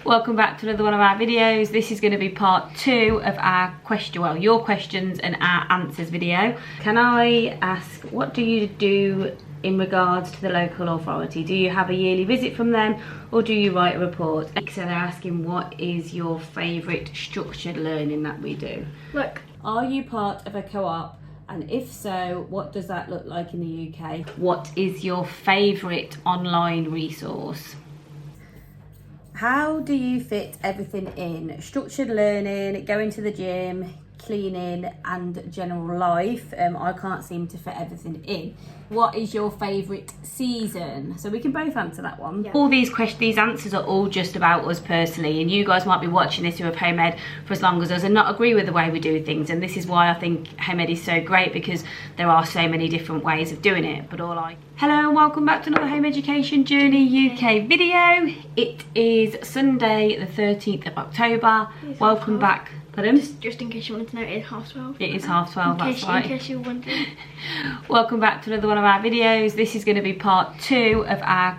Welcome back to another one of our videos. This is going to be part 2 of our your questions and our answers video. Can I ask, what do you do in regards to the local authority? Do you have a yearly visit from them, or do you write a report? So they're asking, what is your favourite structured learning that we do? Look, are you part of a co-op? And if so, what does that look like in the UK? What is your favourite online resource? How do you fit everything in? Structured learning, going to the gym, cleaning and general life. I can't seem to fit everything in. What is your favourite season? So we can both answer that one. Yeah. All these answers are all just about us personally, and you guys might be watching this who have home ed for as long as us and not agree with the way we do things, and this is why I think home ed is so great, because there are so many different ways of doing it. But hello and welcome back to another Home Education Journey UK video. It is Sunday the 13th of October. Welcome back. Pardon? Just in case you wanted to know, it is 12:30. It is 12:30, that's right. In case you wanted. Welcome back to another one of our videos. This is going to be part 2 of our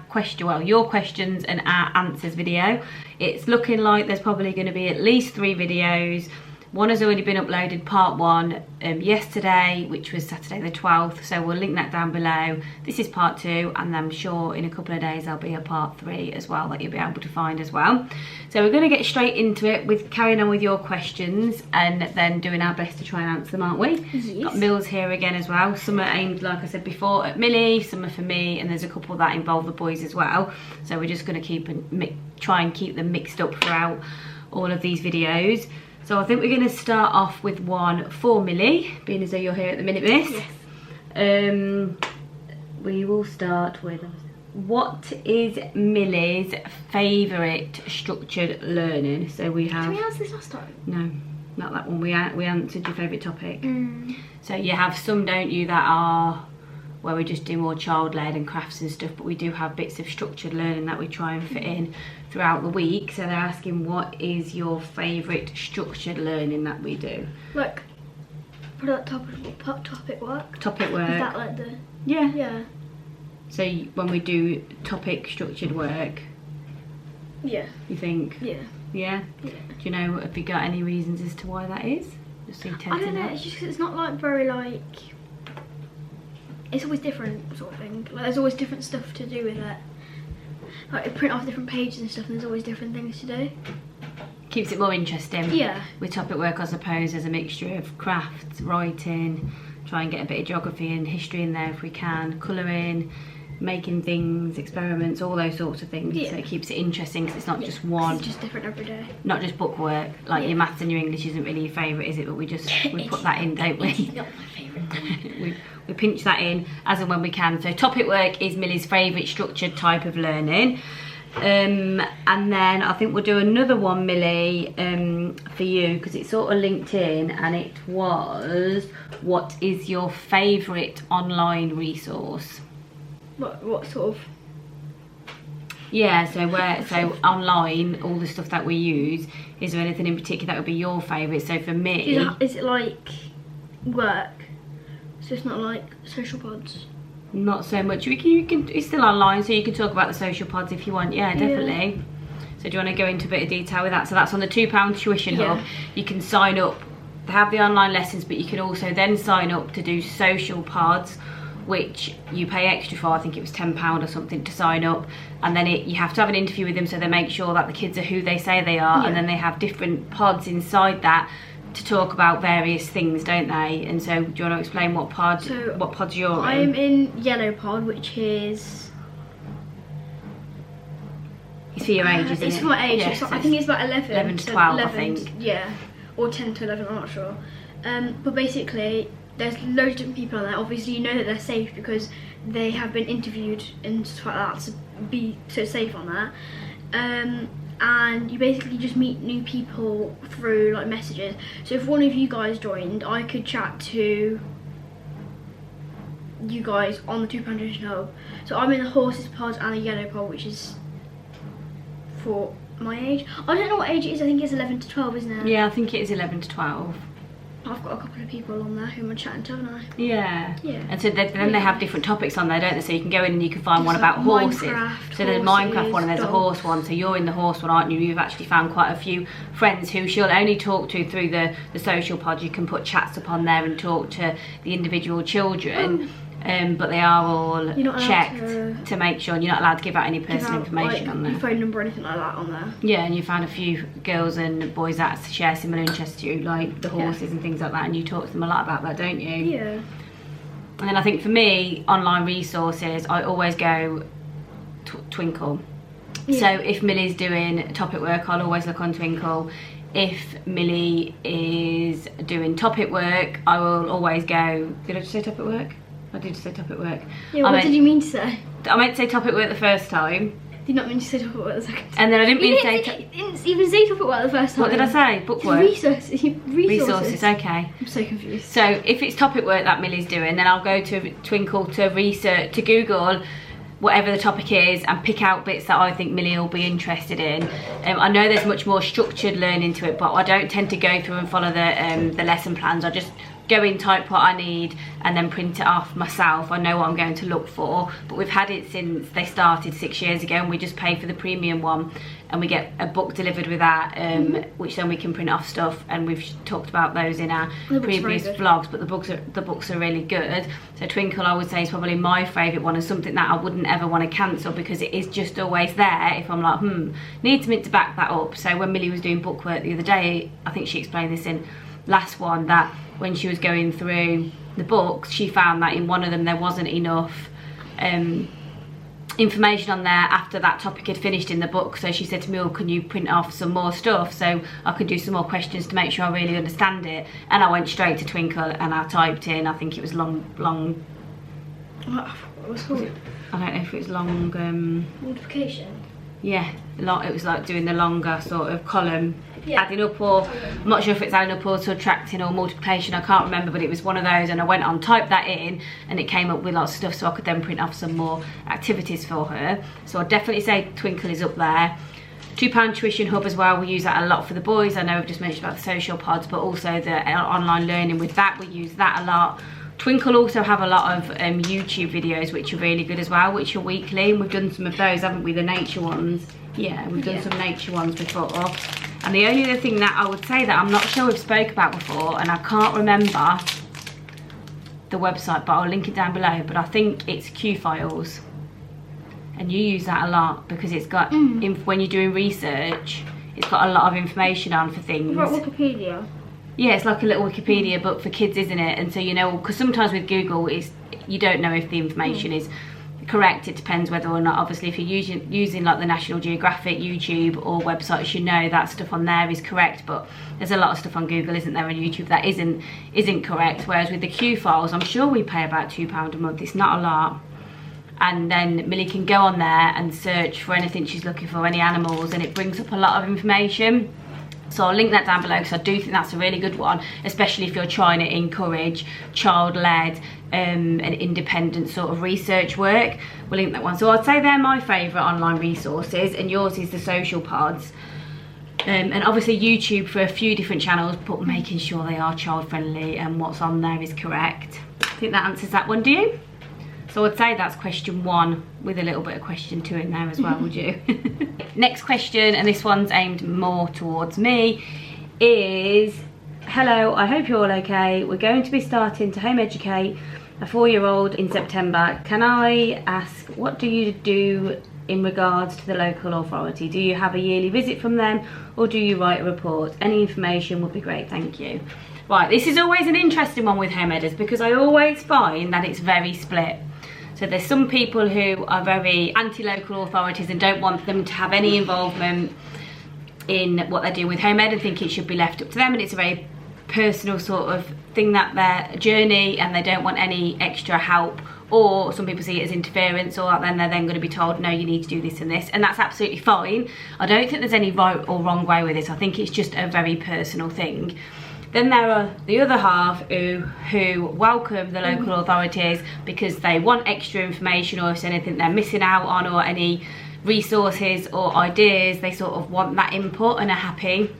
your questions and our answers video. It's looking like there's probably going to be at least 3 videos. One has already been uploaded, part 1, yesterday, which was Saturday the 12th, so we'll link that down below. This is part 2, and I'm sure in a couple of days there'll be a part 3 as well that you'll be able to find as well. So we're going to get straight into it with carrying on with your questions and then doing our best to try and answer them, aren't we? Yes. Got Mills here again as well. Some are aimed, like I said before, at Millie, some are for me, and there's a couple that involve the boys as well. So we're just going to try and keep them mixed up throughout all of these videos. So I think we're going to start off with one for Millie, being as though you're here at the minute, miss. Yes. We will start with, what is Millie's favourite structured learning? So we have... Did we answer this last time? No, not that one. We answered your favourite topic. So you have some, don't you, that are where we just do more child-led and crafts and stuff, but we do have bits of structured learning that we try and fit in throughout the week. So they're asking, what is your favourite structured learning that we do? Look, for that topic work. Topic work. Is that like the... Yeah. Yeah. So when we do topic structured work, yeah. You think? Yeah. Yeah? Yeah. Do you know, have you got any reasons as to why that is? Just so you tend I don't to know, it's just 'cause it's not like very like... It's always different sort of thing. Like there's always different stuff to do with it. Like you print off different pages and stuff, and there's always different things to do. Keeps it more interesting. Yeah. With topic work, I suppose, there's a mixture of crafts, writing, try and get a bit of geography and history in there if we can, colouring, making things, experiments, all those sorts of things. Yeah. So it keeps it interesting, because it's not just one. It's just different every day. Not just book work. Like your maths and your English isn't really your favourite, is it? But we put that in, don't we? It's not my favourite. we pinch that in as and when we can. So topic work is Millie's favourite structured type of learning. And then I think we'll do another one, Millie, for you, because it's sort of linked in, and it was, what is your favourite online resource? What sort of? Yeah, so online, all the stuff that we use, is there anything in particular that would be your favourite? So for me... Is it like work? So it's not like social pods? Not so much. It's still online, so you can talk about the social pods if you want. Yeah, definitely. Yeah. So do you want to go into a bit of detail with that? So that's on the £2 tuition hub. You can sign up. They have the online lessons, but you can also then sign up to do social pods, which you pay extra for. I think it was £10 or something to sign up, and then you have to have an interview with them, so they make sure that the kids are who they say they are. And then they have different pods inside that to talk about various things, don't they? And so do you want to explain what pods you're in? I'm in yellow pod, which is... It's for your age, isn't it? It's for my age. Yes, I think it's about 11 to 12, 11, I think. Yeah, or 10 to 11, I'm not sure. But basically, there's loads of different people on there. Obviously, you know that they're safe because they have been interviewed and stuff like that to be so safe on that. And you basically just meet new people through like messages. So if one of you guys joined, I could chat to you guys on the £2 tuition hub. So I'm in the horses pod and the yellow pod, which is for my age. I don't know what age it is. I think it's 11 to 12, isn't it? Yeah, I think it is 11 to 12. I've got a couple of people on there who I'm chatting to, haven't I? Yeah. Yeah. And so then they have different topics on there, don't they? So you can go in and you can find one Just about like horses. Minecraft, So there's a Minecraft one and there's a dogs. horse one. So you're in the horse one, aren't you? You've actually found quite a few friends who she'll only talk to through the social pod. You can put chats up on there and talk to the individual children. But they are all You're not allowed checked to make sure, and you're not allowed to give out any personal information like, on there. your phone number or anything like that on there. Yeah, and you found a few girls and boys that share similar interests to you, like the horses and things like that, and you talk to them a lot about that, don't you? Yeah. And then I think for me, online resources, I always go Twinkle. Yeah. So if Millie's doing topic work, I'll always look on Twinkle. If Millie is doing topic work, I will always go, did I just say topic work? I did say topic work. Yeah, what did you mean to say? I meant to say topic work the first time. Did you not mean to say topic work the second time? And then I didn't mean to say... You didn't even say topic work the first time. What did I say? Book work? Resources. Okay. I'm so confused. So if it's topic work that Millie's doing, then I'll go to Twinkle to research, to Google whatever the topic is and pick out bits that I think Millie will be interested in. I know there's much more structured learning to it, but I don't tend to go through and follow the lesson plans. I just go in, type what I need, and then print it off myself. I know what I'm going to look for, but we've had it since they started 6 years ago, and we just pay for the premium one, and we get a book delivered with that, which then we can print off stuff, and we've talked about those in our previous vlogs. But the books are really good. So Twinkle, I would say, is probably my favourite one, and something that I wouldn't ever want to cancel, because it is just always there if I'm like, need something to back that up. So when Millie was doing book work the other day, I think she explained this in last one, that when she was going through the books, she found that in one of them there wasn't enough information on there after that topic had finished in the book. So she said to me, oh, can you print off some more stuff so I could do some more questions to make sure I really understand it? And I went straight to Twinkle and I typed in, I think it was long What was it called? I don't know if it was long Multiplication. yeah, it was like doing the longer sort of column, Yeah. adding up, or I'm not sure if it's adding up or subtracting or multiplication, I can't remember, but it was one of those, and I went on, typed that in, and it came up with lots of stuff, so I could then print off some more activities for her. So I'd definitely say Twinkle is up there. £2 tuition hub as well, we use that a lot for the boys. I know I've just mentioned about the social pods, but also the online learning with that, we use that a lot. Twinkle also have a lot of YouTube videos which are really good as well, which are weekly, and we've done some of those, haven't we, the nature ones? Yeah, we've done some nature ones before. And the only other thing that I would say that I'm not sure we've spoke about before, and I can't remember the website, but I'll link it down below, but I think it's Q Files. And you use that a lot because it's got, when you're doing research, it's got a lot of information on for things. What about Wikipedia? Yeah, it's like a little Wikipedia book for kids, isn't it? And so, you know, because sometimes with Google, you don't know if the information is correct. It depends whether or not, obviously, if you're using like the National Geographic, YouTube or websites, you know that stuff on there is correct. But there's a lot of stuff on Google, isn't there, and YouTube that isn't correct. Whereas with the Q Files, I'm sure we pay about £2 a month. It's not a lot. And then Millie can go on there and search for anything she's looking for, any animals, and it brings up a lot of information. So I'll link that down below because I do think that's a really good one, especially if you're trying to encourage child-led and independent sort of research work. We'll link that one. So I'd say they're my favourite online resources, and yours is the social pods. And obviously YouTube for a few different channels, but making sure they are child-friendly and what's on there is correct. I think that answers that one, do you? So I'd say that's question 1 with a little bit of question 2 in there as well, would you? Next question, and this one's aimed more towards me, is, hello, I hope you're all okay. We're going to be starting to home educate a 4-year-old in September. Can I ask, what do you do in regards to the local authority? Do you have a yearly visit from them, or do you write a report? Any information would be great, thank you. Right, this is always an interesting one with home editors because I always find that it's very split. So there's some people who are very anti-local authorities and don't want them to have any involvement in what they do with home ed and think it should be left up to them, and it's a very personal sort of thing, that their journey, and they don't want any extra help. Or some people see it as interference, or then they're then going to be told, no, you need to do this and this, and that's absolutely fine. I don't think there's any right or wrong way with this. I think it's just a very personal thing. Then there are the other half who welcome the local authorities because they want extra information, or if there's anything they're missing out on, or any resources or ideas, they sort of want that input and are happy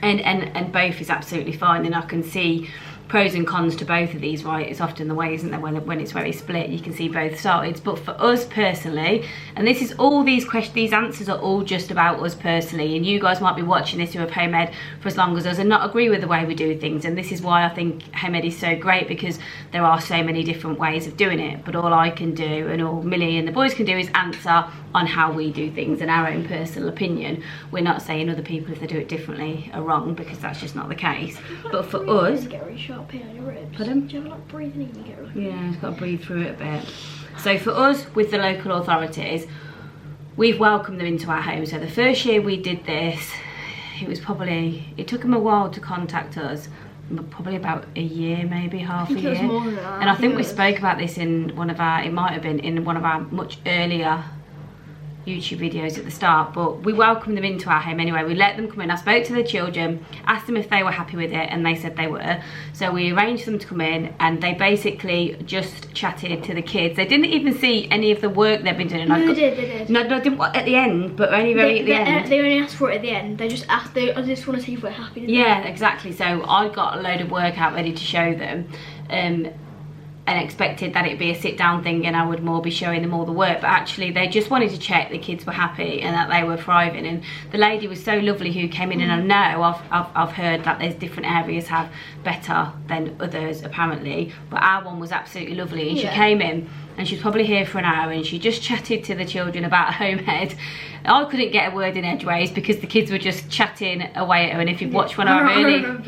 and both is absolutely fine, and I can see pros and cons to both of these, right? It's often the way, isn't there, when it's very split, you can see both sides. But for us personally, and this is all these answers are all just about us personally, and you guys might be watching this who have home ed for as long as us and not agree with the way we do things, and this is why I think home ed is so great, because there are so many different ways of doing it. But all I can do, and all Millie and the boys can do, is answer on how we do things and our own personal opinion. We're not saying other people, if they do it differently, are wrong, because that's just not the case. But for us, pain on your ribs. Pardon? Do you ever like breathing in and get really? Yeah, it's got to breathe through it a bit. So for us, with the local authorities, we've welcomed them into our home. So the first year we did this, it took them a while to contact us, probably about a year, maybe half a year. It was more than that. And I think we spoke about this in one of our, it might have been in one of our much earlier YouTube videos at the start, but we welcomed them into our home anyway. We let them come in. I spoke to the children, asked them if they were happy with it, and they said they were. So we arranged them to come in, and they basically just chatted to the kids. They didn't even see any of the work they've been doing. No, they did. No, didn't at the end, but only very at the end. They only asked for it at the end. They just asked. I just want to see if we're happy. Yeah, exactly. So I got a load of work out ready to show them. And expected that it'd be a sit-down thing and I would more be showing them all the work, but actually they just wanted to check the kids were happy and that they were thriving. And the lady was so lovely who came in, and I know I've heard that there's different areas have better than others apparently, but our one was absolutely lovely. And she came in and she was probably here for an hour, and she just chatted to the children about home ed. I couldn't get a word in edgeways because the kids were just chatting away at her. And if you've watched one of our earlier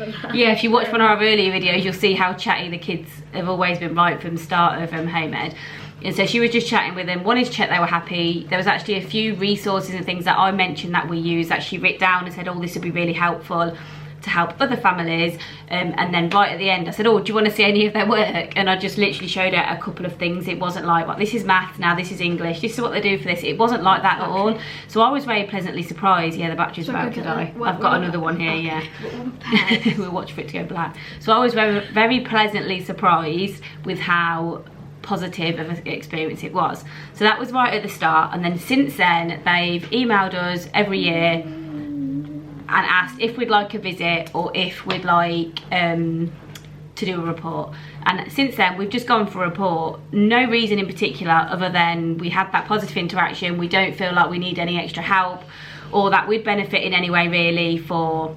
videos, you'll see how chatty the kids have always been right from the start of home ed. And so she was just chatting with them, wanted to check they were happy. There was actually a few resources and things that I mentioned that we use that she wrote down and said, oh, this would be really helpful to help other families. And then right at the end I said, oh, do you want to see any of their work? And I just literally showed her a couple of things. It wasn't like, well, this is math, now this is English, this is what they do for this. It wasn't like that at all. So I was very pleasantly surprised. Yeah, the battery's about to die. I've got another one here, yeah. We'll watch for it to go black. So I was very, very pleasantly surprised with how positive of an experience it was. So that was right at the start, and then since then they've emailed us every year and asked if we'd like a visit or if we'd like to do a report. And since then we've just gone for a report. No reason in particular other than we had that positive interaction. We don't feel like we need any extra help or that we'd benefit in any way really for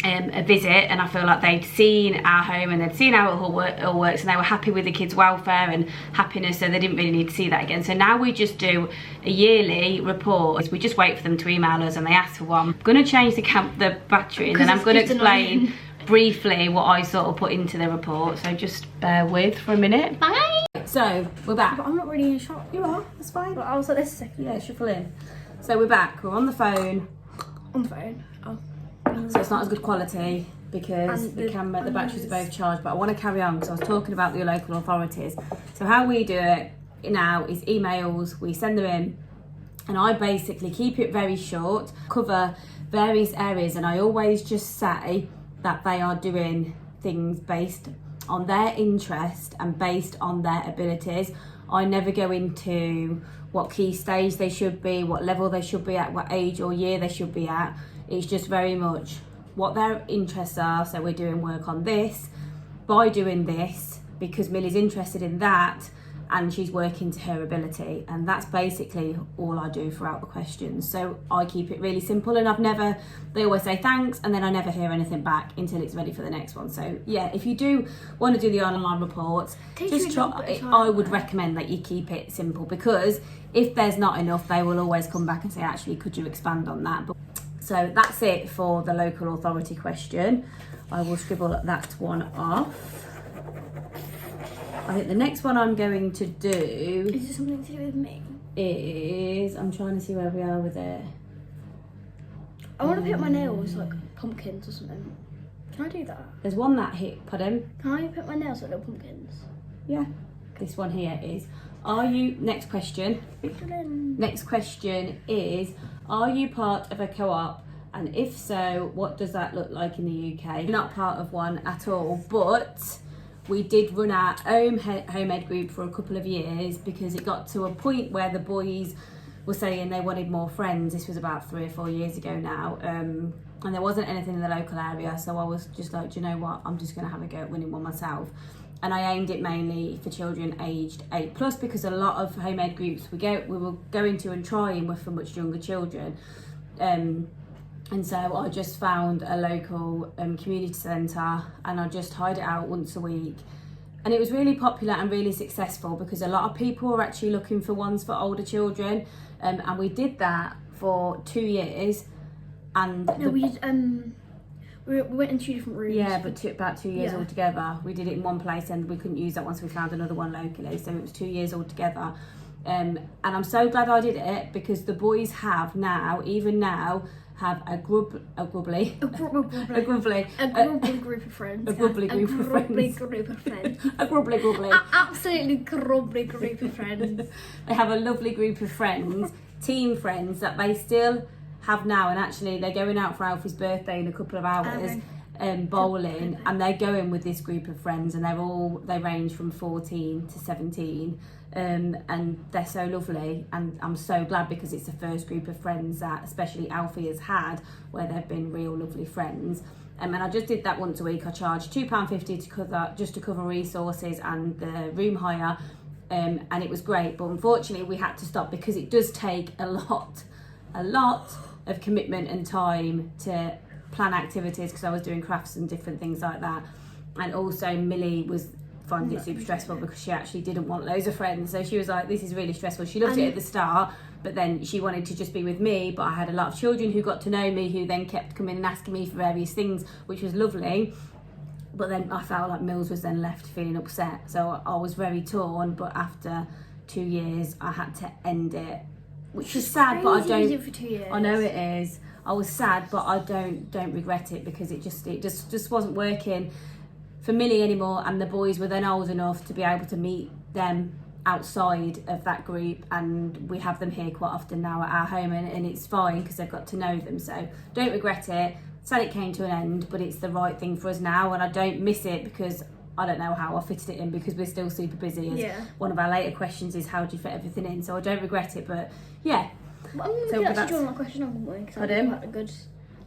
a visit. And I feel like they'd seen our home and they'd seen how it all works, and they were happy with the kids' welfare and happiness, so they didn't really need to see that again. So now we just do a yearly report. We just wait for them to email us and they ask for one. I'm going to change the battery, and then I'm going to explain briefly what I sort of put into the report, so just bear with for a minute. Bye! So we're back. But I'm not really in a shot. You are, that's fine. But I was like this a second. Yeah, shuffle in. So we're back, we're on the phone. On the phone. Oh. So it's not as good quality because the batteries are both charged, but I want to carry on because I was talking about the local authorities. So how we do it now is emails, we send them in, and I basically keep it very short, cover various areas, and I always just say that they are doing things based on their interest and based on their abilities. I never go into what key stage they should be, what level they should be at, what age or year they should be at. It's just very much what their interests are. So we're doing work on this, by doing this, because Millie's interested in that and she's working to her ability. And that's basically all I do throughout the questions. So I keep it really simple, and they always say thanks, and then I never hear anything back until it's ready for the next one. So yeah, if you do want to do the online reports, just try, I would recommend that you keep it simple, because if there's not enough, they will always come back and say, actually, could you expand on that? So that's it for the local authority question. I will scribble that one off. I think the next one I'm going to do... Is this something to do with me? I'm trying to see where we are with it. I want to paint my nails like pumpkins or something. Can I do that? There's one that hit, pardon? Can I paint my nails like little pumpkins? Yeah. This one here is, next question. Next question is, are you part of a co-op? And if so, what does that look like in the UK? Not part of one at all, but we did run our own home ed group for a couple of years because it got to a point where the boys were saying they wanted more friends. This was about 3 or 4 years ago now, and there wasn't anything in the local area, so I was just like, do you know what, I'm just going to have a go at winning one myself. And I aimed it mainly for children aged 8+, because a lot of homemade groups we were going to and trying were for much younger children. And so I just found a local community centre, and I just hired it out once a week. And it was really popular and really successful, because a lot of people were actually looking for ones for older children. And we did that for 2 years. And no, we went in 2 different rooms. Yeah, but about 2 years altogether. We did it in one place, and we couldn't use that one, so we found another one locally. So it was 2 years altogether. And I'm so glad I did it, because the boys have now, even now, have a grubbly group of friends. A grubbly group of friends. A grubbly. Absolutely grubbly group of friends. They have a lovely group of friends, team friends, that they still have now, and actually they're going out for Alfie's birthday in a couple of hours, bowling, and they're going with this group of friends, and they range from 14 to 17. And they're so lovely, and I'm so glad, because it's the first group of friends that especially Alfie has had where they've been real lovely friends. And I just did that once a week. I charged £2.50 to cover resources and the room hire, and it was great. But unfortunately we had to stop, because it does take a lot of commitment and time to plan activities, because I was doing crafts and different things like that. And also Millie was finding it super stressful, because she actually didn't want loads of friends, so she was like, this is really stressful. She loved it at the start, but then she wanted to just be with me. But I had a lot of children who got to know me, who then kept coming and asking me for various things, which was lovely. But then I felt like Mills was then left feeling upset, so I was very torn. But after 2 years I had to end it, which is sad, but I don't. For 2 years. I know it is. I was sad, but I don't regret it, because it just wasn't working for Millie anymore, and the boys were then old enough to be able to meet them outside of that group, and we have them here quite often now at our home, and it's fine, because they've got to know them. So don't regret it. Sad it came to an end, but it's the right thing for us now, and I don't miss it, because I don't know how I fitted it in, because we're still super busy. One of our later questions is, how do you fit everything in? So I don't regret it, but yeah. But I'm going to actually join that question on one, because I quite a good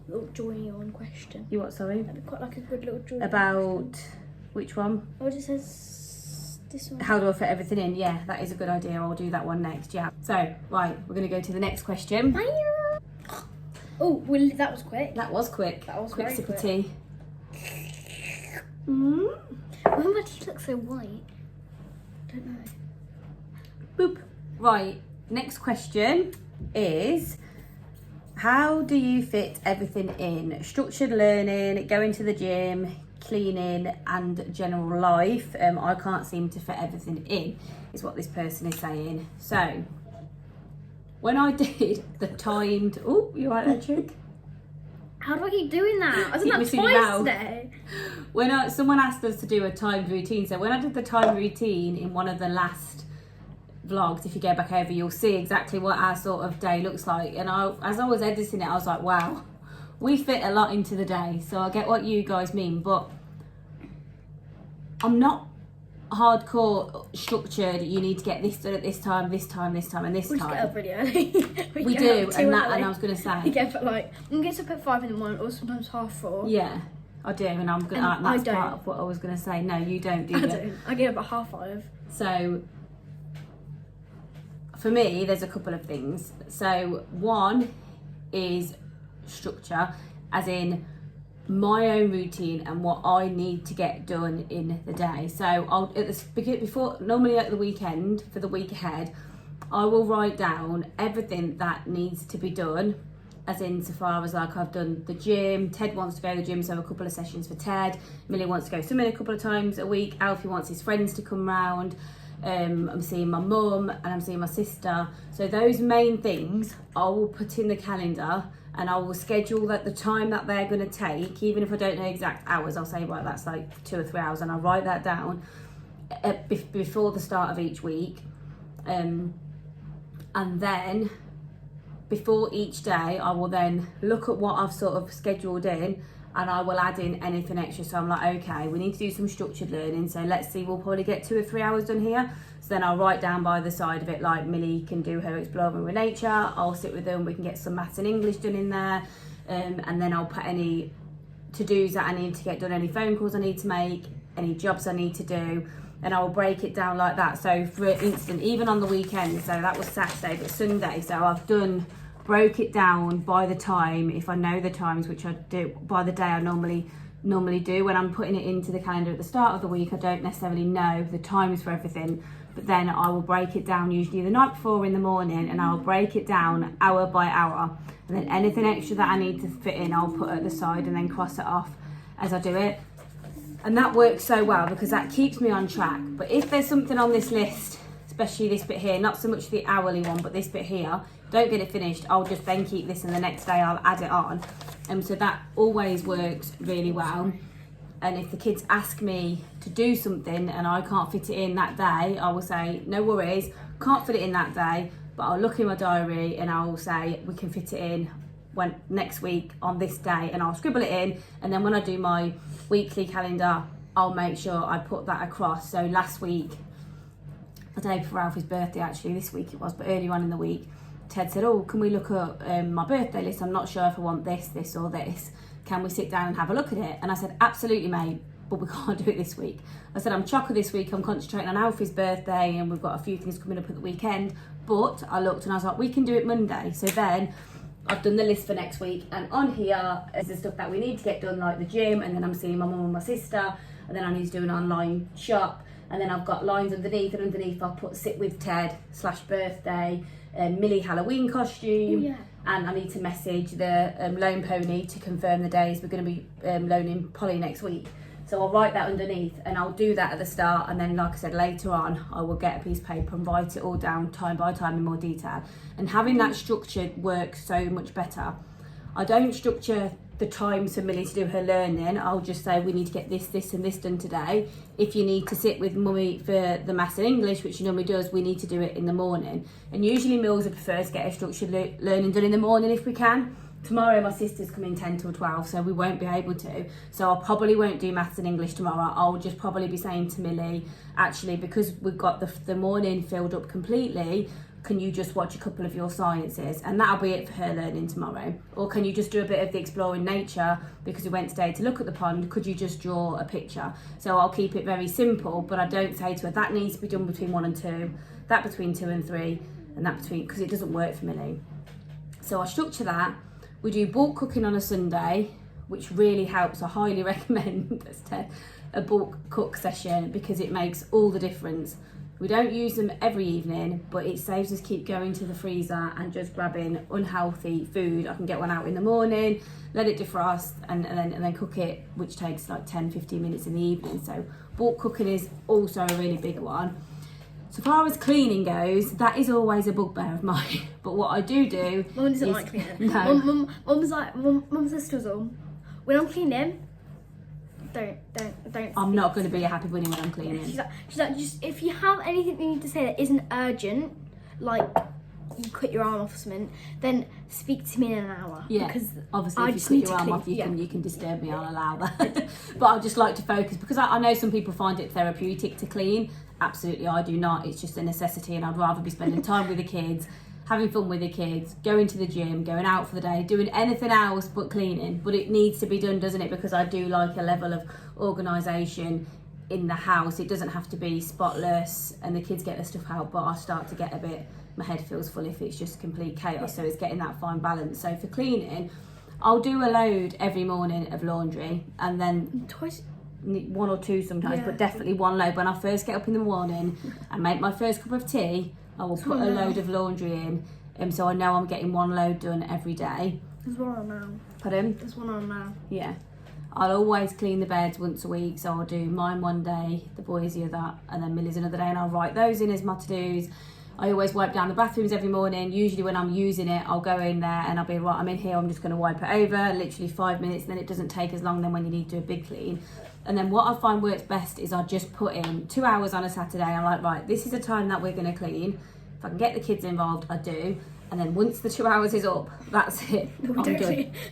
little journey on question. You what, sorry? That'd be quite like a good little journey. About which one? Oh, it says this one. How do I fit everything in? Yeah, that is a good idea. I'll do that one next. Yeah. So right, we're going to go to the next question. Oh, well, that was quick. That was quick. That was quick very sip quick. of tea. Why my teeth look so white? I don't know. Boop. Right. Next question is, how do you fit everything in? Structured learning, going to the gym, cleaning, and general life. I can't seem to fit everything in, is what this person is saying. So, when I did the timed... Oh, you right there, chick? How do I keep doing that? I did Keep that missing twice it out. today. When someone asked us to do a timed routine, so when I did the timed routine in one of the last vlogs, if you go back over, you'll see exactly what our sort of day looks like. And as I was editing it, I was like, wow, we fit a lot into the day. So I get what you guys mean, but I'm not hardcore structured. You need to get this done at this time, this time, this time, and this We time. just get up really early. We do, and I was going to say. You get up at you get up at 5 in the morning, or sometimes 4:30. Yeah, I do, and I'm gonna. And that's I don't. part of what I was going to say. No, you don't, do I you? don't. I get up at 5:30. So, for me, there's a couple of things. So, one is structure, as in my own routine and what I need to get done in the day. So I'll normally at the weekend, for the week ahead, I will write down everything that needs to be done, as in so far as like I've done the gym. Ted wants to go to the gym, so I have a couple of sessions for Ted. Millie wants to go swimming a couple of times a week. Alfie wants his friends to come round. I'm seeing my mum and I'm seeing my sister. So those main things I will put in the calendar, and I will schedule that the time that they're going to take, even if I don't know exact hours. I'll say, right, that's like 2 or 3 hours, and I'll write that down before the start of each week. And then before each day, I will then look at what I've sort of scheduled in and I will add in anything extra. So I'm like, okay, we need to do some structured learning, so let's see, we'll probably get 2 or 3 hours done here. So then I'll write down by the side of it, like Millie can do her exploring with nature, I'll sit with them, we can get some maths and English done in there, and then I'll put any to-dos that I need to get done, any phone calls I need to make, any jobs I need to do, and I'll break it down like that. So for instance, even on the weekend, so that was Saturday, but Sunday, so I've broke it down by the time, if I know the times, which I do by the day I normally do. When I'm putting it into the calendar at the start of the week, I don't necessarily know the times for everything, but then I will break it down usually the night before in the morning, and I'll break it down hour by hour, and then anything extra that I need to fit in I'll put at the side and then cross it off as I do it. And that works so well because that keeps me on track. But if there's something on this list, especially this bit here, not so much the hourly one, but this bit here, don't get it finished, I'll just then keep this, and the next day I'll add it on. So that always works really well. And if the kids ask me to do something and I can't fit it in that day, I will say, no worries, can't fit it in that day, but I'll look in my diary and I'll say we can fit it in next week on this day, and I'll scribble it in. And then when I do my weekly calendar, I'll make sure I put that across. So last week, the day before Alfie's birthday, actually this week it was, but early on in the week, Ted said, oh, can we look at my birthday list? I'm not sure if I want this or this. Can we sit down and have a look at it? And I said, absolutely, mate, but we can't do it this week. I said, I'm chocker this week. I'm concentrating on Alfie's birthday, and we've got a few things coming up at the weekend. But I looked and I was like, we can do it Monday. So then I've done the list for next week, and on here is the stuff that we need to get done, like the gym, and then I'm seeing my mum and my sister, and then I need to do an online shop, and then I've got lines underneath, and underneath I'll put sit with Ted / birthday, Millie Halloween costume, and I need to message the loan pony to confirm the days we're going to be loaning Polly next week. So I'll write that underneath, and I'll do that at the start, and then like I said, later on I will get a piece of paper and write it all down time by time in more detail. And having that structured works so much better. I don't structure the times for Millie to do her learning. I'll just say we need to get this and this done today. If you need to sit with mummy for the maths and English, which she normally does, we need to do it in the morning. And usually Mills would prefer to get her structured learning done in the morning if we can. Tomorrow my sister's coming 10 till 12, so we won't be able to. So I probably won't do maths and English tomorrow. I'll just probably be saying to Millie, actually, because we've got the morning filled up completely, can you just watch a couple of your sciences? And that'll be it for her learning tomorrow. Or can you just do a bit of the exploring nature, because we went today to look at the pond, could you just draw a picture? So I'll keep it very simple, but I don't say to her, that needs to be done between 1 and 2, that between 2 and 3, and that between, because it doesn't work for Millie. So I structure that. We do bulk cooking on a Sunday, which really helps. I highly recommend a bulk cook session because it makes all the difference. We don't use them every evening, but it saves us keep going to the freezer and just grabbing unhealthy food. I can get one out in the morning, let it defrost, and then cook it, which takes like 10-15 minutes in the evening. So bulk cooking is also a really big one. So far as cleaning goes, that is always a bugbear of mine. But what I do Mum doesn't like cleaning. No. Mum says to us all, when I'm cleaning, don't. I'm not going to be a happy bunny when I'm cleaning. She's like, just if you have anything you need to say that isn't urgent, like you cut your arm off or something, then speak to me in an hour. Yeah, because obviously if you cut your arm off, you can disturb me, I'll allow that. But I just like to focus, because I know some people find it therapeutic to clean. Absolutely, I do not. It's just a necessity, and I'd rather be spending time with the kids, having fun with the kids, going to the gym, going out for the day, doing anything else but cleaning. But it needs to be done, doesn't it? Because I do like a level of organisation in the house. It doesn't have to be spotless and the kids get their stuff out, but I start to get a bit, my head feels full if it's just complete chaos. So it's getting that fine balance. So for cleaning, I'll do a load every morning of laundry, and then twice, 1 or 2 sometimes, but definitely one load. When I first get up in the morning and make my first cup of tea, I will put a load of laundry in, so I know I'm getting 1 load done every day. There's one on now. Pardon? There's one on now. Yeah. I'll always clean the beds once a week, so I'll do mine one day, the boys the other, and then Millie's another day, and I'll write those in as my to-dos. I always wipe down the bathrooms every morning. Usually when I'm using it, I'll go in there and I'll be, right, I'm in here, I'm just going to wipe it over, literally 5 minutes, and then it doesn't take as long then when you need to do a big clean. And then what I find works best is I just put in 2 hours on a Saturday. I'm like, right, this is the time that we're going to clean. If I can get the kids involved, I do. And then once the 2 hours is up, that's it.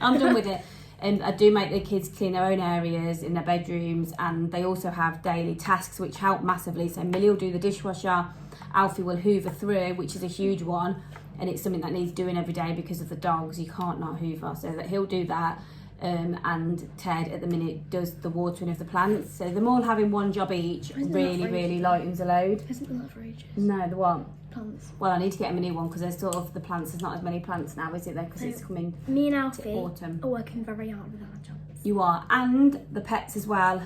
I'm done with it. I do make the kids clean their own areas in their bedrooms, and they also have daily tasks which help massively. So Millie will do the dishwasher, Alfie will hoover through, which is a huge one, and it's something that needs doing every day because of the dogs. You can't not hoover, so that he'll do that. And Ted at the minute does the watering of the plants. So them all having one job each really lightens the load. Hasn't been that for ages. No, the what? Plants. Well, I need to get him a new one because there's sort of the plants. There's not as many plants now, is it? Though, because it's coming. Me and Alfie autumn. are working very hard with our jobs. You are, and the pets as well.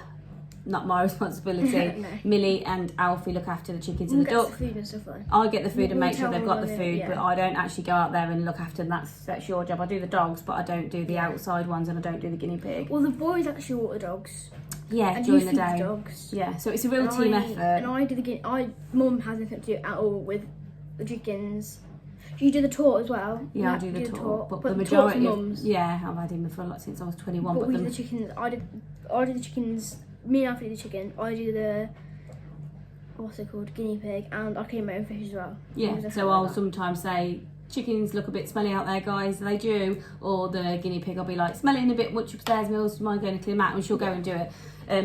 Not my responsibility. No. Millie and Alfie look after the chickens and the ducks. The food and stuff though. I get the food and We make sure tell they've them got the when food, they- but I don't actually go out there and look after them. That's your job. I do the dogs, but I don't do the outside ones, and I don't do the guinea pig. Well, the boys actually water dogs. Yeah, And during you the feed day. the dogs. Yeah, so it's a real And team I- effort. And I do the guinea. Mum has nothing to do at all with the chickens. Do you do the tour as well? Yeah, I do the tour, but the tour's majority of Mum's. yeah, I've had him for since I was 21. But But we the, do the chickens. I do the chickens. Me and Alfie do the chicken. I do the what's it called, guinea pig, and I clean my own fish as well. yeah, so I'll sometimes say, chickens look a bit smelly out there, guys. They do. Or the guinea pig, I'll be like, smelling a bit much upstairs, Mills. Do you mind going to clean them out? And she'll go and do it.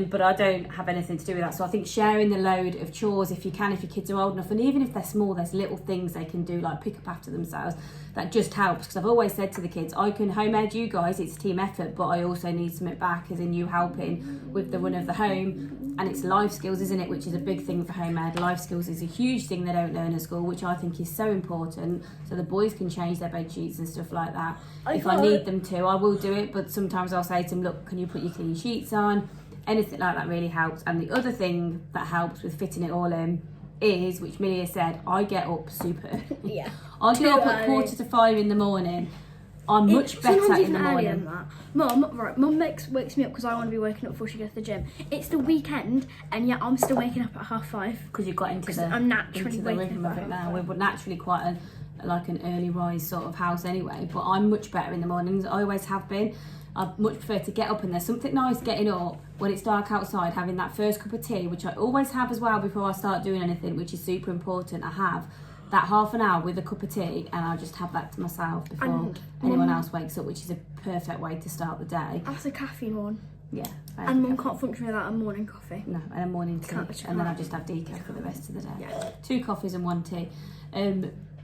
But I don't have anything to do with that. So I think sharing the load of chores, if you can, if your kids are old enough, and even if they're small, there's little things they can do, like pick up after themselves. That just helps, because I've always said to the kids, I can home ed you guys, it's a team effort, but I also need something back, as in you helping with the run of the home. And it's life skills, isn't it, which is a big thing for home ed. Life skills is a huge thing they don't learn at school, which I think is so important, so the boys can change their bed sheets and stuff like that. If I need them to, I will do it, but sometimes I'll say to them, look, can you put your clean sheets on? Anything like that really helps. And the other thing that helps with fitting it all in is, which Millie has said, I get up super. Yeah. I get up at 4:45 in the morning. I'm much better Sometimes in the even earlier morning. than that. Mum wakes me up because I want to be waking up before she goes to the gym. It's the weekend, and yet I'm still waking up at 5:30. Because you've got into the, I'm naturally into the waking rhythm up of at it now. 5:30. We're naturally quite like an early rise sort of house anyway, but I'm much better in the mornings. I always have been. I much prefer to get up, and there's something nice getting up when it's dark outside, having that first cup of tea, which I always have as well before I start doing anything, which is super important. I have that half an hour with a cup of tea, and I just have that to myself before And anyone else wakes up, which is a perfect way to start the day. That's a caffeine one. Yeah. And Mum can't function without a morning coffee. No, and a morning tea, Can't- and then I just have decaf for the rest of the day. Yeah. 2 coffees and 1 tea.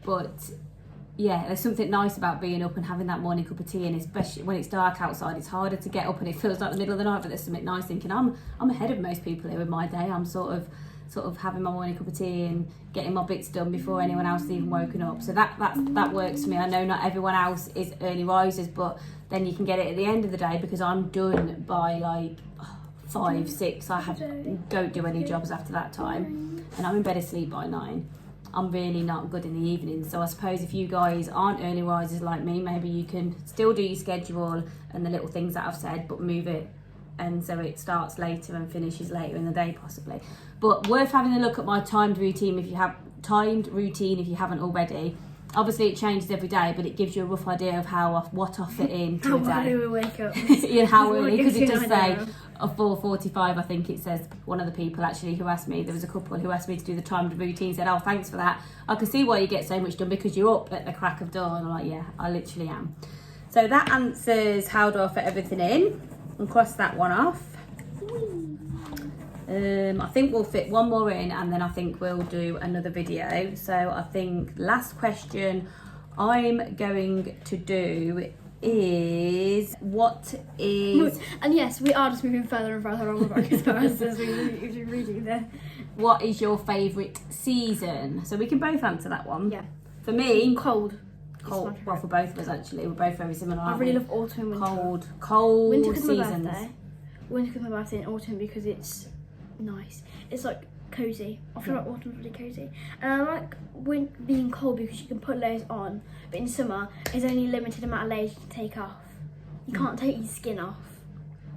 But yeah, there's something nice about being up and having that morning cup of tea, and especially when it's dark outside, it's harder to get up and it feels like the middle of the night, but there's something nice thinking, I'm ahead of most people here in my day. I'm sort of having my morning cup of tea and getting my bits done before anyone else has even woken up. So that works for me. I know not everyone else is early risers, but then you can get it at the end of the day, because I'm done by like 5, 6. Don't do any jobs after that time, and I'm in bed asleep by 9. I'm really not good in the evenings. So I suppose if you guys aren't early risers like me, maybe you can still do your schedule and the little things that I've said, but move it, and so it starts later and finishes later in the day possibly. But worth having a look at my timed routine if you haven't already. Obviously it changes every day, but it gives you a rough idea of what I fit in to a How day. early we wake up. Yeah, how early, because it does I say know. a 4:45. I think it says. One of the people actually who asked me, there was a couple who asked me to do the timed routine, said, oh, thanks for that. I can see why you get so much done, because you're up at the crack of dawn. I'm like, yeah, I literally am. So that answers how do I fit everything in, and cross that one off. I think we'll fit one more in, and then I think we'll do another video. So I think last question I'm going to do is, what is And yes, we are just moving further and further on with our guitars as we redo there. what is your favourite season? So we can both answer that one. Yeah. For me, Cold. cold. Well, for both of us actually, we're both very similar. I aren't really we? love autumn and winter. Cold Winter because my seasons. birthday. Winter because my birthday, and autumn because it's nice. It's like cozy. I feel like autumn's really cozy. And I like being cold because you can put layers on, but in summer there's only a limited amount of layers you can take off. You can't take your skin off.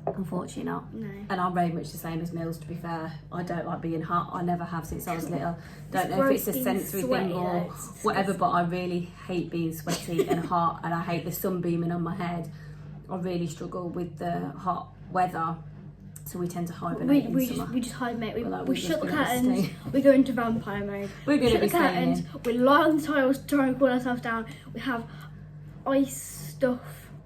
Unfortunately not. No. And I'm very much the same as Mills, to be fair. I don't like being hot. I never have since I was little. Don't know if it's a being sensory sweaty, thing or though. It's whatever, but I really hate being sweaty and hot, and I hate the sun beaming on my head. I really struggle with the hot weather, so we tend to hibernate in summer. We just hibernate. We, We're like, we we're shut just the gonna curtains. stay. We go into vampire mode. We're going to Shut be the curtains. staying in. We lie on the tiles to try and cool ourselves down. We have ice stuff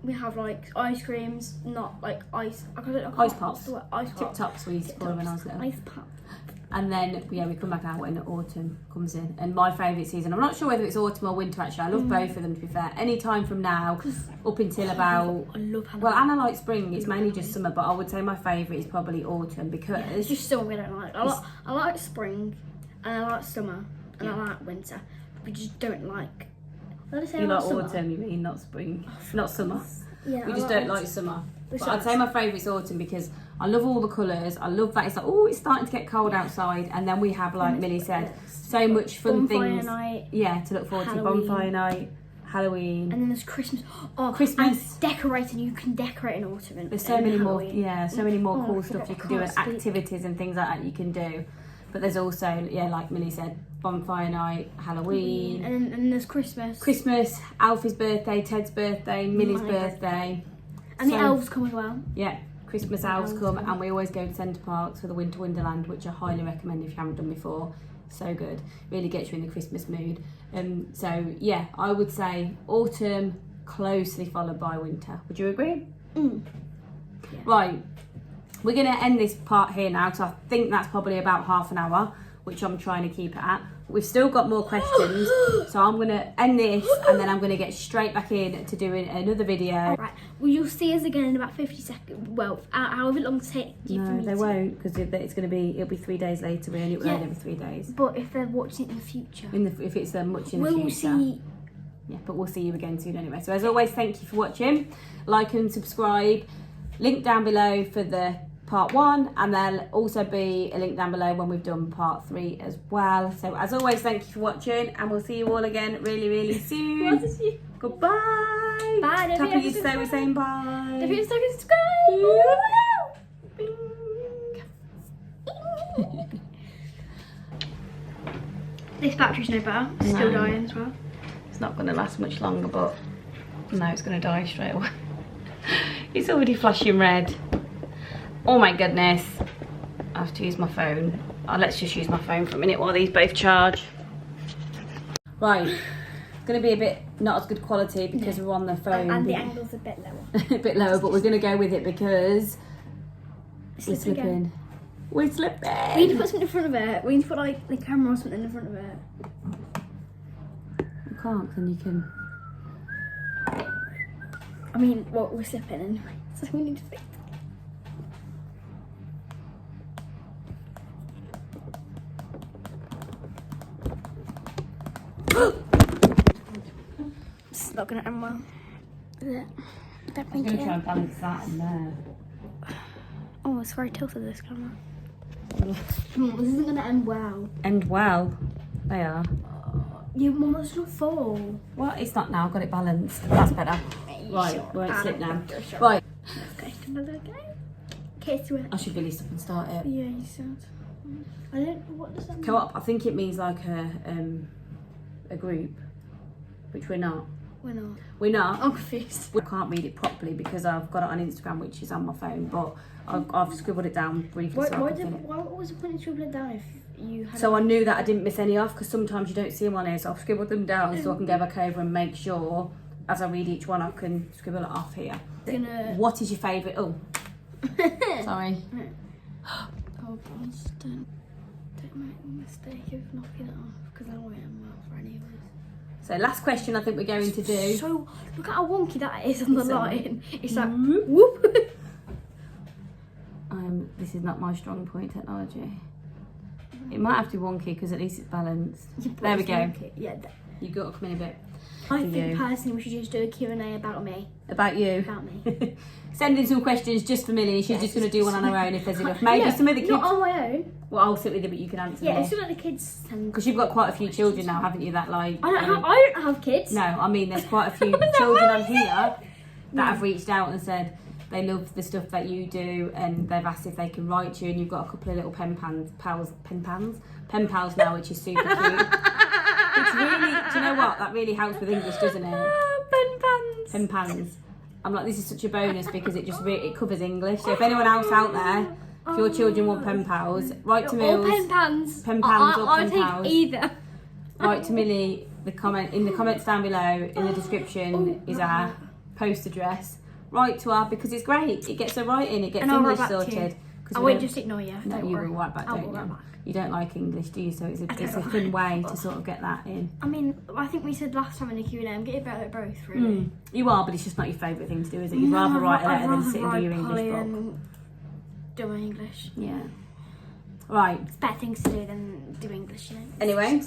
we have like ice creams, not like ice. I can't Ice pops. Ice Tip pops. tops we used to call them when I was little. Ice pop. And then we come back out when autumn comes in. And my favourite season, I'm not sure whether it's autumn or winter actually. I love both of them, to be fair. Any time from now up until about. I love Halloween. Well, Anna likes spring. It's mainly just summer, but I would say my favourite is probably autumn because it's just summer we don't like. I like spring, and I like summer, and I like winter. We just don't like. What did I say? You like summer? autumn, you mean, not spring, not summer. Yeah, We just don't like summer. But I'd Besides- say my favourite's autumn because I love all the colours. I love that it's like, oh, it's starting to get cold outside, and then we have, like Millie said, so much fun Bonfire things. night, Yeah, to look forward Halloween. to. Bonfire night, Halloween. and then there's Christmas. Oh, Christmas. and decorating. You can decorate in autumn. And, There's so and many more, Halloween. yeah, so many more Oh, cool I stuff you forgot, can do and can't speak. activities and things like that you can do. But there's also, yeah, like Millie said, bonfire night, Halloween, and then there's Christmas. Christmas, Alfie's birthday, Ted's birthday, Millie's My birthday. And the So- elves come as well. Yeah, Christmas elves elves come, come. and we always go to Centre Parks for the Winter Wonderland, which I highly recommend if you haven't done before. So good, really gets you in the Christmas mood. So yeah, I would say autumn closely followed by winter. Would you agree? Mm. Yeah. Right, we're going to end this part here now, so I think that's probably about half an hour, which I'm trying to keep it at. We've still got more questions, so I'm going to end this and then I'm going to get straight back in to doing another video. Right. Well, you'll see us again in about 50 seconds. Well, however long it takes you for No, me they to- won't, because it'll be 3 days later. We only Yeah. every 3 days. But if they're watching it in the future, If it's much in the we'll future. see. Yeah, but we'll see you again soon anyway. So as always, thank you for watching. Like and subscribe. Link down below for the part 1, and there'll also be a link down below when we've done part 3 as well. So as always, thank you for watching, and we'll see you all again really, really soon. Goodbye. Bye. Don't Tap forget you to say we're saying bye. Don't forget to subscribe. This battery's no better. It's still No. dying as well. It's not going to last much longer, but no, it's going to die straight away. It's already flashing red. Oh my goodness. I have to use my phone. Let's just use my phone for a minute while these both charge. Right, it's going to be a bit not as good quality because we're on the phone. And the angle's a bit lower. A bit lower, but we're going to go with it because we're Slip again. slipping. We're slipping. We need to put something in front of it. We need to put like the camera or something in front of it. You can't, then you can. I mean, well, we're slipping anyway, so we need to fix it. It's not gonna end well. Is it? I don't think it is. and balance that in there. Oh, it's very tilted, this camera. This isn't gonna end well. End well. They are. Yeah, Mum, it's not full. Well, it's not now. I've got it balanced. That's better. Right, won't slip now. Right. Okay, another game. Okay, so I should really stop and start it. yeah, you said. I don't know what does that mean. Co-op, I think it means like a group, which we're not. We're not. We're not. I'm confused. I can't read it properly because I've got it on Instagram, which is on my phone, but I've scribbled it down briefly Why, so I why, can did, fill it. why was the point of scribbling it down if you had? So I knew that I didn't miss any off because sometimes you don't see them on here, so I've scribbled them down so I can go back over and make sure as I read each one I can scribble it off here. Gonna. What is your favourite? Oh, sorry. Oh, please don't make the mistake of knocking it off because I don't want it in well for any of us. So last question I think we're going to do. So look at how wonky that is on the So- line. It's like Whoop. whoop. This is not my strong point, technology. It might have to be wonky because at least it's balanced. There we go. Wonky. Yeah. You've got to come in a bit. I For think you. personally we should just do a Q&A about me. About you. About me. Send in some questions just for Millie. She's Yeah, just going to do one on her own if there's enough. Maybe Yeah, some of the kids. Not on my own. Well, I'll sit with you, but you can answer Yeah, more. it's just like the kids send. Because you've got quite a few children now, haven't you? That like. I don't have kids. No, I mean there's quite a few that children what on you here said? that have reached out and said they love the stuff that you do, and they've asked if they can write to you, and you've got a couple of little pen pals now, which is super cute. Which really, do you know what? That really helps with English, doesn't it? Pen pans. Pen pans. I'm like, this is such a bonus because it just it covers English. So if anyone else out there, if your children want pen pals, write to Or Mills. pen pans. Pen pans or I'll pen take pals. either. Write to Millie. In the comments down below in the description is our post address, write to her because it's great. It gets her writing, it gets And I'll English write back to you. sorted. I won't just ignore you. No, Don't you worry. will write back, I don't will write you? back. You don't like English, do you? So it's a don't thin write way back. to sort of get that in. I mean, I think we said last time in the Q&A, I'm getting better at both, really. You are, but it's just not your favourite thing to do, is it? You'd rather write a letter than sit and do your English book. And do my English. Yeah. Right. It's better things to do than do English, you know. Anyway,